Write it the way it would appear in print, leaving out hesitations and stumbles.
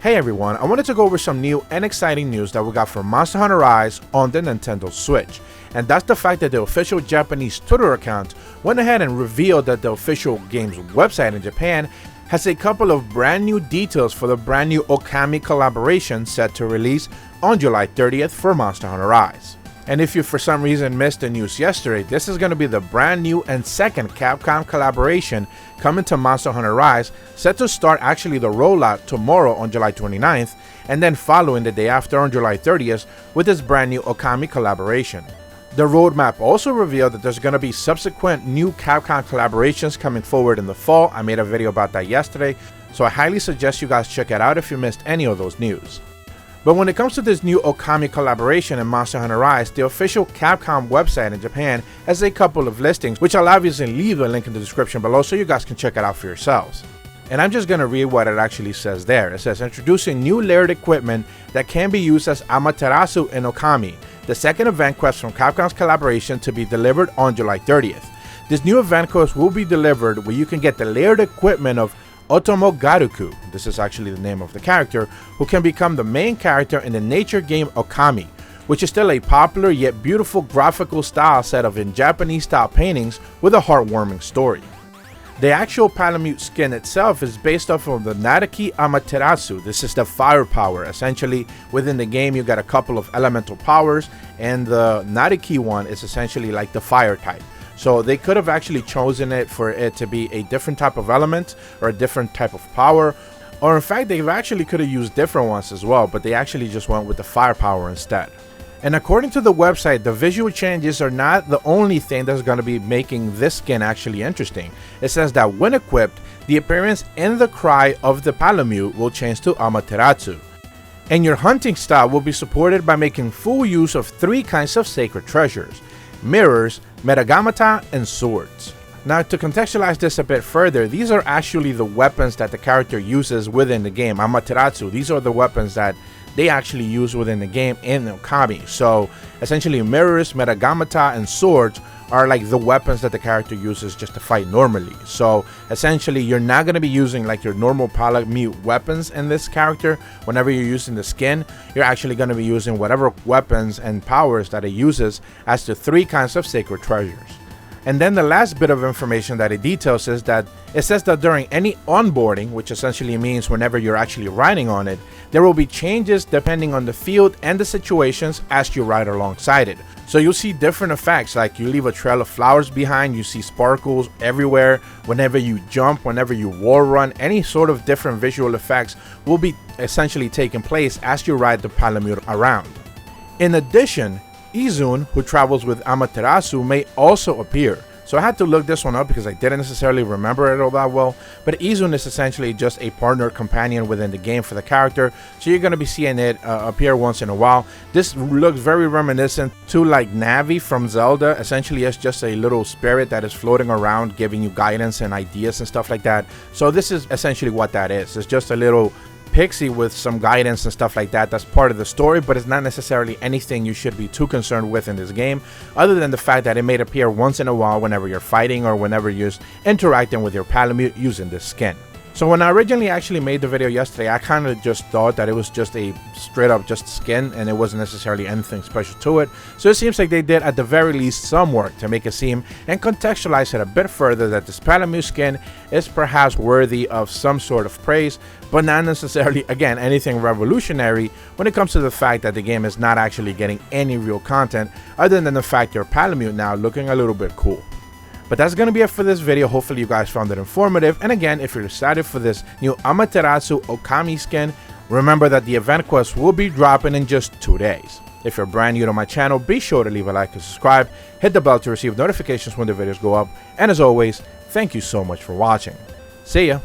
Hey everyone, I wanted to go over some new and exciting news that we got from Monster Hunter Rise on the Nintendo Switch. And that's the fact that the official Japanese Twitter account went ahead and revealed that the official game's website in Japan has a couple of brand new details for the brand new Okami collaboration set to release on July 30th for Monster Hunter Rise. And if you for some reason missed the news yesterday, this is going to be the brand new and second Capcom collaboration coming to Monster Hunter Rise, set to start actually the rollout tomorrow on July 29th, and then following the day after on July 30th with this brand new Okami collaboration. The roadmap also revealed that there's going to be subsequent new Capcom collaborations coming forward in the fall. I made a video about that yesterday, so I highly suggest you guys check it out if you missed any of those news. But when it comes to this new Okami collaboration in Monster Hunter Rise, the official Capcom website in Japan has a couple of listings, which I'll obviously leave a link in the description below so you guys can check it out for yourselves. And I'm just going to read what it actually says there. It says, introducing new layered equipment that can be used as AMATERASU in Okami, the second event quest from Capcom's collaboration to be delivered on July 30th. This new event quest will be delivered where you can get the layered equipment of Otomo Garuku, this is actually the name of the character, who can become the main character in the nature game Okami, which is still a popular yet beautiful graphical style set of in Japanese style paintings with a heartwarming story. The actual Palamute skin itself is based off of the Naraki Amaterasu. This is the fire power. Essentially, within the game you got a couple of elemental powers, and the Naraki one is essentially like the fire type. So they could have actually chosen it for it to be a different type of element or a different type of power, or in fact they actually could have used different ones as well, but they actually just went with the firepower instead. And according to the website, the visual changes are not the only thing that's going to be making this skin actually interesting. It says that when equipped, the appearance and the cry of the Palamute will change to Amaterasu. And your hunting style will be supported by making full use of three kinds of sacred treasures: mirrors, metagamata, and swords. Now, to contextualize this a bit further, these are actually the weapons that the character uses within the game. Amaterasu, these are the weapons that they actually use within the game in Okami. So essentially mirrors, metagamata, and swords are like the weapons that the character uses just to fight normally. So essentially you're not going to be using like your normal Palamute weapons in this character. Whenever you're using the skin, you're actually going to be using whatever weapons and powers that it uses as the three kinds of sacred treasures. And then the last bit of information that it details is that it says that during any onboarding, which essentially means whenever you're actually riding on it, there will be changes depending on the field and the situations as you ride alongside it. So you'll see different effects, like you leave a trail of flowers behind, you see sparkles everywhere, whenever you jump, whenever you wall run, any sort of different visual effects will be essentially taking place as you ride the Palamute around. In addition, Izun, who travels with Amaterasu, may also appear. So I had to look this one up because I didn't necessarily remember it all that well, but Izun is essentially just a partner companion within the game for the character, so you're going to be seeing it appear once in a while. This looks very reminiscent to like Navi from Zelda. Essentially it's just a little spirit that is floating around giving you guidance and ideas and stuff like that. So this is essentially what that is. It's just a little pixie with some guidance and stuff like that. That's part of the story, but it's not necessarily anything you should be too concerned with in this game, other than the fact that it may appear once in a while whenever you're fighting or whenever you're interacting with your Palamute using this skin. So when I originally actually made the video yesterday, I kind of just thought that it was just a straight up just skin and it wasn't necessarily anything special to it. So it seems like they did at the very least some work to make it seem and contextualize it a bit further that this Palamute skin is perhaps worthy of some sort of praise, but not necessarily, again, anything revolutionary when it comes to the fact that the game is not actually getting any real content other than the fact your Palamute now looking a little bit cool. But that's going to be it for this video. Hopefully you guys found it informative. And again, if you're excited for this new Amaterasu Okami skin, remember that the event quest will be dropping in just 2 days. If you're brand new to my channel, be sure to leave a like and subscribe. Hit the bell to receive notifications when the videos go up. And as always, thank you so much for watching. See ya!